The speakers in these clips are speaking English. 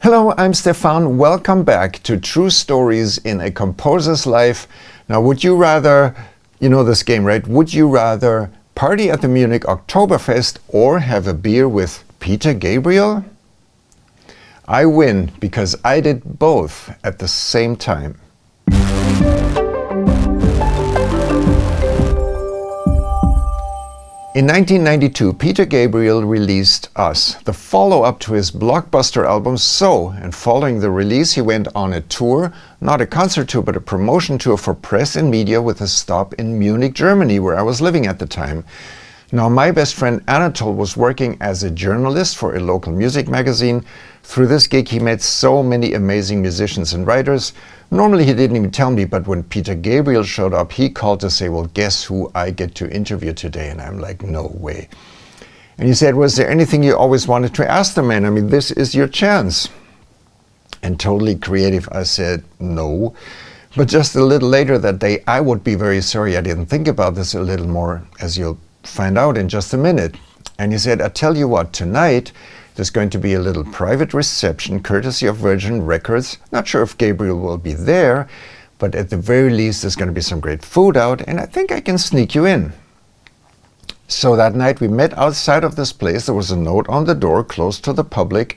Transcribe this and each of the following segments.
Hello, I'm Stefan. Welcome back to True Stories in a Composer's Life. Now, would you rather, you know this game, right? Would you rather party at the Munich Oktoberfest or have a beer with Peter Gabriel? I win because I did both at the same time. In 1992, Peter Gabriel released Us, the follow-up to his blockbuster album So, and following the release he went on a tour, not a concert tour but a promotion tour for press and media with a stop in Munich, Germany, where I was living at the time. Now, my best friend Anatol was working as a journalist for a local music magazine. Through this gig he met so many amazing musicians and writers. Normally he didn't even tell me, but when Peter Gabriel showed up, he called to say, well, guess who I get to interview today? And I'm like, no way. And he said, was there anything you always wanted to ask the man? I mean, this is your chance. And totally creative, I said, no. But just a little later that day, I would be very sorry I didn't think about this a little more, as you'll find out in just a minute. And he said, I tell you what, tonight there's going to be a little private reception courtesy of Virgin Records. Not sure if Gabriel will be there, but at the very least there's going to be some great food out, and I think I can sneak you in. So that night we met outside of this place. There was a note on the door, closed to the public.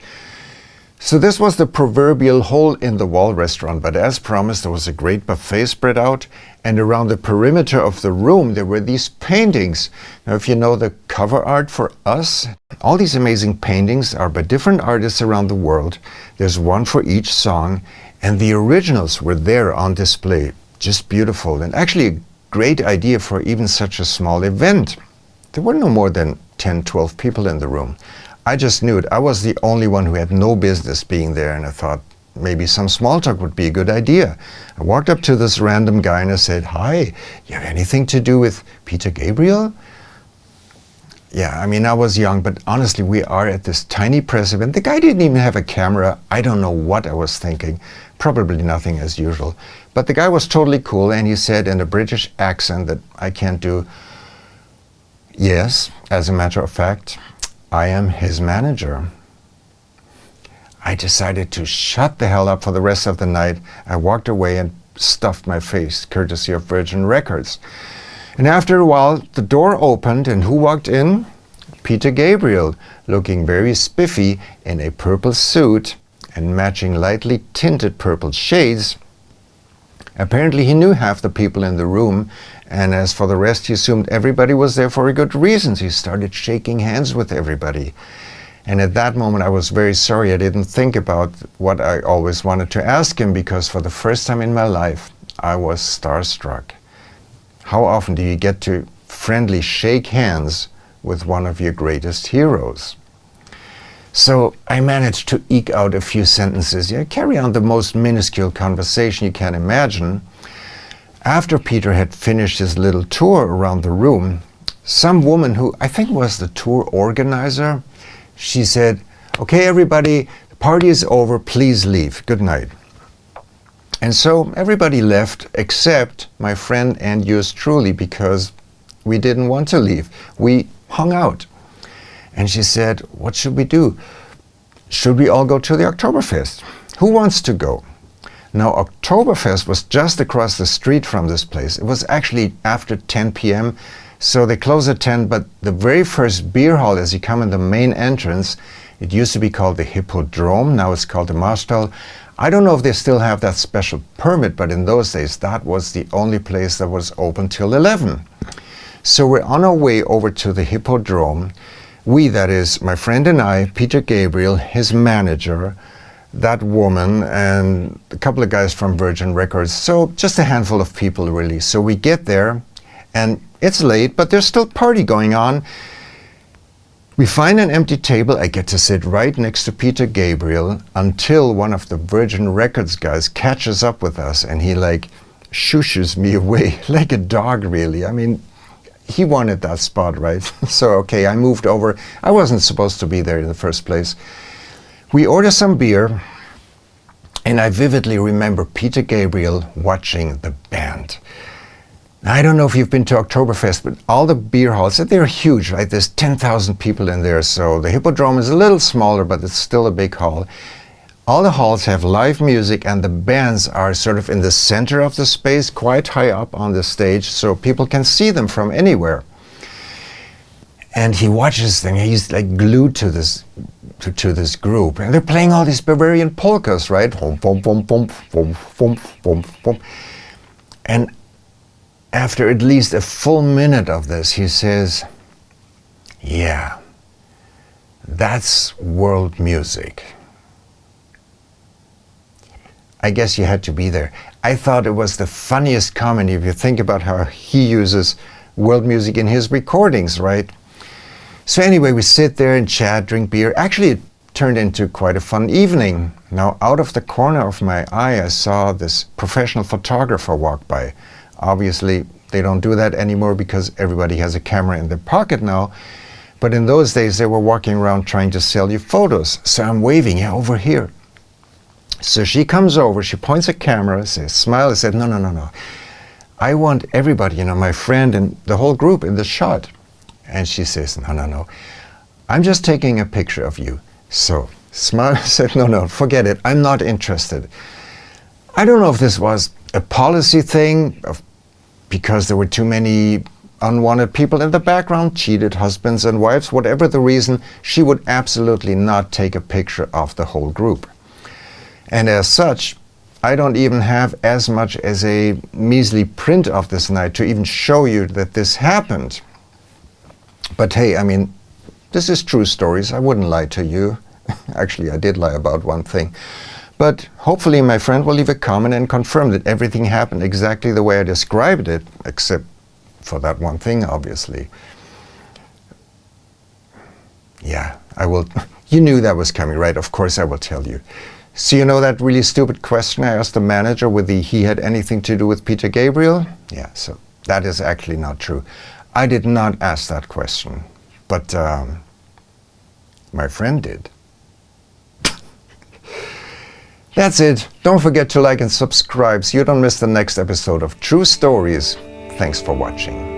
So this was the proverbial hole-in-the-wall restaurant, but as promised, there was a great buffet spread out, and around the perimeter of the room there were these paintings. Now, if you know the cover art for Us, all these amazing paintings are by different artists around the world. There's one for each song, and the originals were there on display. Just beautiful, and actually a great idea for even such a small event. There were no more than 10, 12 people in the room. I just knew it. I was the only one who had no business being there, and I thought maybe some small talk would be a good idea. I walked up to this random guy and I said, hi, you have anything to do with Peter Gabriel? Yeah, I mean, I was young, but honestly, we are at this tiny press event. The guy didn't even have a camera. I don't know what I was thinking. Probably nothing as usual. But the guy was totally cool, and he said in a British accent that I can't do, yes, as a matter of fact, I am his manager. I decided to shut the hell up for the rest of the night. I walked away and stuffed my face, courtesy of Virgin Records. And after a while, the door opened, and who walked in? Peter Gabriel, looking very spiffy in a purple suit and matching lightly tinted purple shades. Apparently he knew half the people in the room, and as for the rest, he assumed everybody was there for a good reason. He started shaking hands with everybody. And at that moment, I was very sorry I didn't think about what I always wanted to ask him, because for the first time in my life, I was starstruck. How often do you get to friendly shake hands with one of your greatest heroes? So I managed to eke out a few sentences, carry on the most minuscule conversation you can imagine. After Peter had finished his little tour around the room, some woman who I think was the tour organizer, she said, okay, everybody, the party is over, please leave, good night. And so everybody left except my friend and yours truly, because we didn't want to leave. We hung out. And she said, what should we do? Should we all go to the Oktoberfest? Who wants to go? Now, Oktoberfest was just across the street from this place. It was actually after 10 p.m., so they closed at 10, but the very first beer hall as you come in the main entrance, it used to be called the Hippodrome, now it's called the Marstall. I don't know if they still have that special permit, but in those days that was the only place that was open till 11. So we're on our way over to the Hippodrome. We, that is, my friend and I, Peter Gabriel, his manager, that woman, and a couple of guys from Virgin Records. So just a handful of people really. So we get there, and it's late, but there's still party going on. We find an empty table. I get to sit right next to Peter Gabriel until one of the Virgin Records guys catches up with us, and he like shushes me away like a dog, really. I mean, he wanted that spot, right? So, okay, I moved over. I wasn't supposed to be there in the first place. We order some beer, and I vividly remember Peter Gabriel watching the band. I don't know if you've been to Oktoberfest, but all the beer halls, they're huge, right? There's 10,000 people in there, so the Hippodrome is a little smaller, but it's still a big hall. All the halls have live music and the bands are sort of in the center of the space, quite high up on the stage, so people can see them from anywhere. And he watches them, he's like glued to this group, and they're playing all these Bavarian polkas, right? And after at least a full minute of this, he says, yeah, that's world music. I guess you had to be there. I thought it was the funniest comment if you think about how he uses world music in his recordings, right? So anyway, we sit there and chat, drink beer. Actually, it turned into quite a fun evening. Now, out of the corner of my eye, I saw this professional photographer walk by. Obviously, they don't do that anymore because everybody has a camera in their pocket now. But in those days, they were walking around trying to sell you photos. So I'm waving, yeah, over here. So she comes over, she points a camera, says, smile. I said, no. I want everybody, my friend and the whole group in the shot. And she says, no. I'm just taking a picture of you. So smile. I said, no, forget it. I'm not interested. I don't know if this was a policy thing, because there were too many unwanted people in the background, cheated husbands and wives, whatever the reason, she would absolutely not take a picture of the whole group. And as such, I don't even have as much as a measly print of this night to even show you that this happened. But hey, this is true stories. I wouldn't lie to you. Actually, I did lie about one thing. But hopefully my friend will leave a comment and confirm that everything happened exactly the way I described it, except for that one thing, obviously. Yeah, I will. You knew that was coming, right? Of course I will tell you. So you know that really stupid question I asked the manager whether he had anything to do with Peter Gabriel? Yeah, so that is actually not true. I did not ask that question, but my friend did. That's it. Don't forget to like and subscribe so you don't miss the next episode of True Stories. Thanks for watching.